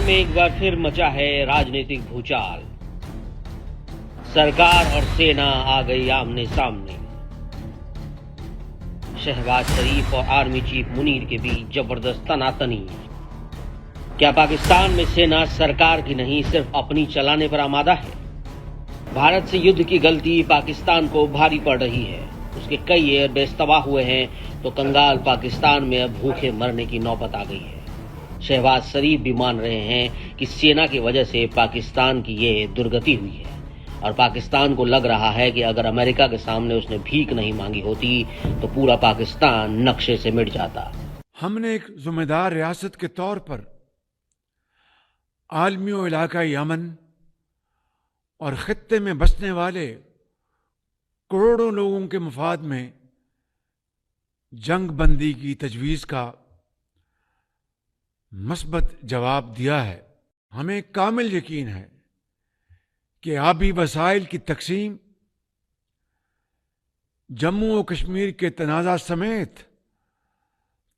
में एक बार फिर मचा है राजनीतिक भूचाल। सरकार और सेना आ गई आमने सामने। शहबाज शरीफ और आर्मी चीफ मुनीर के बीच जबरदस्त तनातनी। क्या पाकिस्तान में सेना सरकार की नहीं सिर्फ अपनी चलाने पर आमादा है? भारत से युद्ध की गलती पाकिस्तान को भारी पड़ रही है। उसके कई एयरबेस तबाह हुए हैं तो कंगाल पाकिस्तान में अब भूखे मरने की नौबत आ गई है। शहबाज शरीफ भी मान रहे हैं कि सेना की वजह से पाकिस्तान की ये दुर्गति हुई है और पाकिस्तान को लग रहा है कि अगर अमेरिका के सामने उसने भीख नहीं मांगी होती तो पूरा पाकिस्तान नक्शे से मिट जाता। हमने एक जिम्मेदार रियासत के तौर पर आलमी और इलाकाई अमन और खित्ते में बसने वाले करोड़ों लोगों के मफाद में जंग बंदी की तजवीज़ का मस्बत जवाब दिया है। हमें कामिल यकीन है कि आबी वसाइल की तकसीम, जम्मू और कश्मीर के तनाज़ा समेत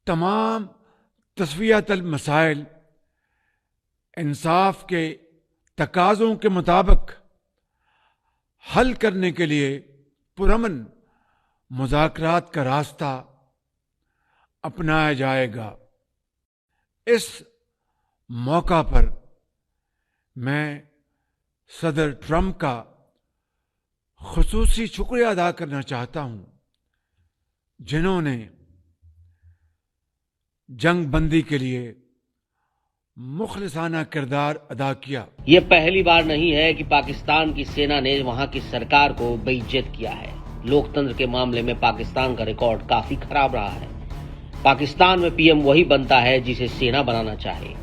तमाम तस्वीयातल मसाइल इंसाफ के तकाज़ों के मुताबिक हल करने के लिए पुरअमन मुज़ाकरात का रास्ता अपनाया जाएगा। इस मौका पर मैं सदर ट्रंप का खुसूसी शुक्रिया अदा करना चाहता हूं, जिन्होंने जंग बंदी के लिए मुखलिसाना किरदार अदा किया। ये पहली बार नहीं है कि पाकिस्तान की सेना ने वहां की सरकार को बेइज्जत किया है। लोकतंत्र के मामले में पाकिस्तान का रिकॉर्ड काफी खराब रहा है। पाकिस्तान में पीएम वही बनता है जिसे सेना बनाना चाहे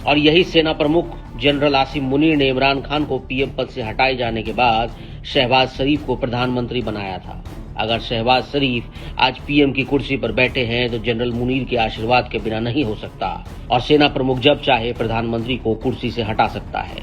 और यही सेना प्रमुख जनरल आसिम मुनीर ने इमरान खान को पीएम पद से हटाए जाने के बाद शहबाज शरीफ को प्रधानमंत्री बनाया था। अगर शहबाज शरीफ आज पीएम की कुर्सी पर बैठे हैं तो जनरल मुनीर के आशीर्वाद के बिना नहीं हो सकता और सेना प्रमुख जब चाहे प्रधानमंत्री को कुर्सी से हटा सकता है।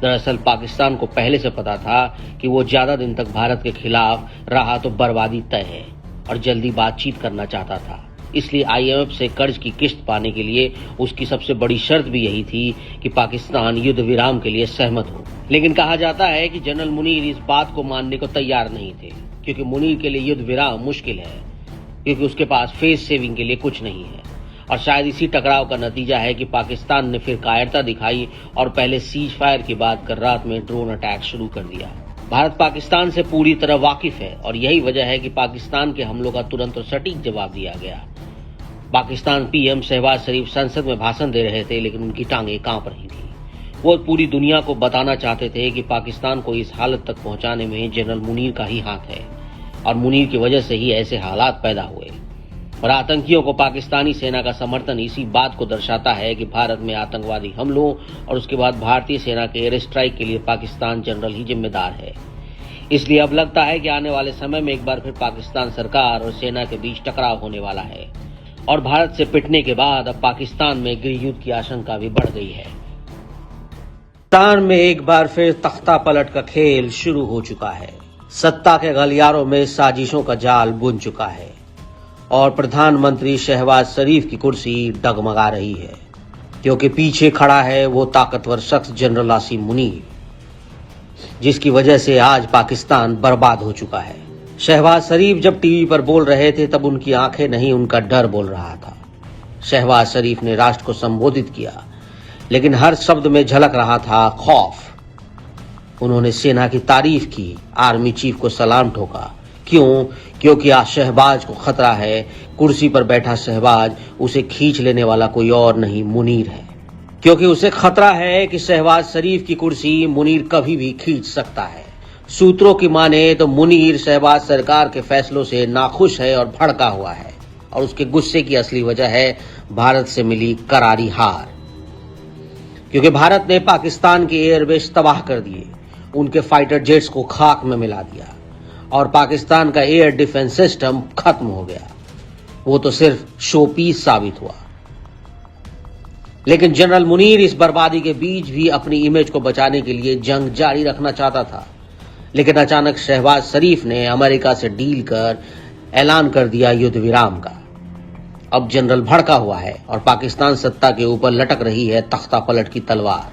दरअसल पाकिस्तान को पहले से पता था कि वो ज्यादा दिन तक भारत के खिलाफ रहा तो बर्बादी तय है और जल्दी बातचीत करना चाहता था। इसलिए आईएमएफ से कर्ज की किश्त पाने के लिए उसकी सबसे बड़ी शर्त भी यही थी कि पाकिस्तान युद्ध विराम के लिए सहमत हो। लेकिन कहा जाता है कि जनरल मुनीर इस बात को मानने को तैयार नहीं थे, क्योंकि मुनीर के लिए युद्ध विराम मुश्किल है, क्योंकि उसके पास फेस सेविंग के लिए कुछ नहीं है। और शायद इसी टकराव का नतीजा है कि पाकिस्तान ने फिर कायरता दिखाई और पहले सीज फायर की बात कर रात में ड्रोन अटैक शुरू कर दिया। भारत पाकिस्तान से पूरी तरह वाकिफ है और यही वजह है कि पाकिस्तान के हमलों का तुरंत और सटीक जवाब दिया गया। पाकिस्तान पीएम शहबाज शरीफ संसद में भाषण दे रहे थे, लेकिन उनकी टांगें कांप रही थी। वो पूरी दुनिया को बताना चाहते थे कि पाकिस्तान को इस हालत तक पहुंचाने में जनरल मुनीर का ही हाथ है और मुनीर की वजह से ही ऐसे हालात पैदा हुए। और आतंकियों को पाकिस्तानी सेना का समर्थन इसी बात को दर्शाता है कि भारत में आतंकवादी हमलों और उसके बाद भारतीय सेना के एयर स्ट्राइक के लिए पाकिस्तान जनरल ही जिम्मेदार है। इसलिए अब लगता है कि आने वाले समय में एक बार फिर पाकिस्तान सरकार और सेना के बीच टकराव होने वाला है और भारत से पिटने के बाद अब पाकिस्तान में गृह युद्ध की आशंका भी बढ़ गई है। पाकिस्तान में एक बार फिर तख्ता पलट का खेल शुरू हो चुका है। सत्ता के गलियारों में साजिशों का जाल बुन चुका है और प्रधानमंत्री शहबाज शरीफ की कुर्सी डगमगा रही है, क्योंकि पीछे खड़ा है वो ताकतवर शख्स जनरल आसिम मुनीर, जिसकी वजह से आज पाकिस्तान बर्बाद हो चुका है। शहबाज शरीफ जब टीवी पर बोल रहे थे तब उनकी आंखें नहीं, उनका डर बोल रहा था। शहबाज शरीफ ने राष्ट्र को संबोधित किया, लेकिन हर शब्द में झलक रहा था खौफ। उन्होंने सेना की तारीफ की, आर्मी चीफ को सलाम ठोका। क्यों? क्योंकि आज शहबाज को खतरा है। कुर्सी पर बैठा शहबाज, उसे खींच लेने वाला कोई और नहीं, मुनीर है। क्योंकि उसे खतरा है कि शहबाज शरीफ की कुर्सी मुनीर कभी भी खींच सकता है। सूत्रों की माने तो मुनीर शहबाज सरकार के फैसलों से नाखुश है और भड़का हुआ है और उसके गुस्से की असली वजह है भारत से मिली करारी हार। क्योंकि भारत ने पाकिस्तान के एयरबेस तबाह कर दिए, उनके फाइटर जेट्स को खाक में मिला दिया और पाकिस्तान का एयर डिफेंस सिस्टम खत्म हो गया। वो तो सिर्फ शो पीस साबित हुआ। लेकिन जनरल मुनीर इस बर्बादी के बीच भी अपनी इमेज को बचाने के लिए जंग जारी रखना चाहता था, लेकिन अचानक शहबाज शरीफ ने अमेरिका से डील कर ऐलान कर दिया युद्ध विराम का अब जनरल भड़का हुआ है और पाकिस्तान सत्ता के ऊपर लटक रही है तख्ता पलट की तलवार।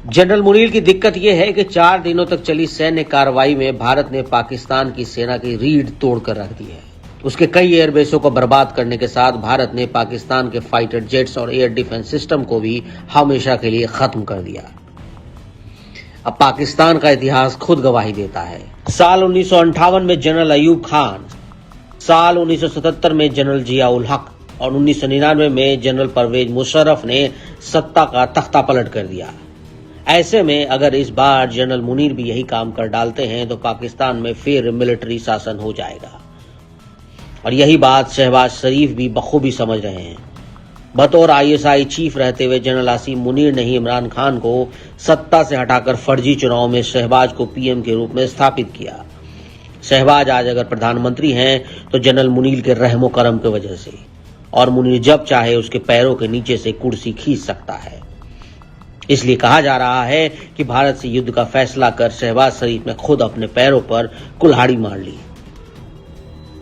जनरल मुनीर की दिक्कत यह है कि 4 दिनों तक चली सैन्य कार्रवाई में भारत ने पाकिस्तान की सेना की रीढ़ तोड़कर रख दी है। उसके कई एयरबेसों को बर्बाद करने के साथ भारत ने पाकिस्तान के फाइटर जेट्स और एयर डिफेंस सिस्टम को भी हमेशा के लिए खत्म कर दिया। अब पाकिस्तान का इतिहास खुद गवाही देता है। साल 1958 में जनरल अयूब खान, साल 1977 में जनरल जियाउल हक और 1999 में जनरल परवेज मुशर्रफ ने सत्ता का तख्ता पलट कर दिया। ऐसे में अगर इस बार जनरल मुनीर भी यही काम कर डालते हैं तो पाकिस्तान में फिर मिलिट्री शासन हो जाएगा। और यही बात शहबाज शरीफ भी बखूबी समझ रहे हैं। बतौर ISI चीफ रहते हुए जनरल आसिम मुनीर ने ही इमरान खान को सत्ता से हटाकर फर्जी चुनाव में शहबाज को PM के रूप में स्थापित किया। शहबाज आज अगर प्रधानमंत्री हैं तो जनरल मुनीर के रहमो करम की वजह से, और मुनीर जब चाहे उसके पैरों के नीचे से कुर्सी खींच सकता है। इसलिए कहा जा रहा है कि भारत से युद्ध का फैसला कर शहबाज शरीफ ने खुद अपने पैरों पर कुल्हाड़ी मार ली।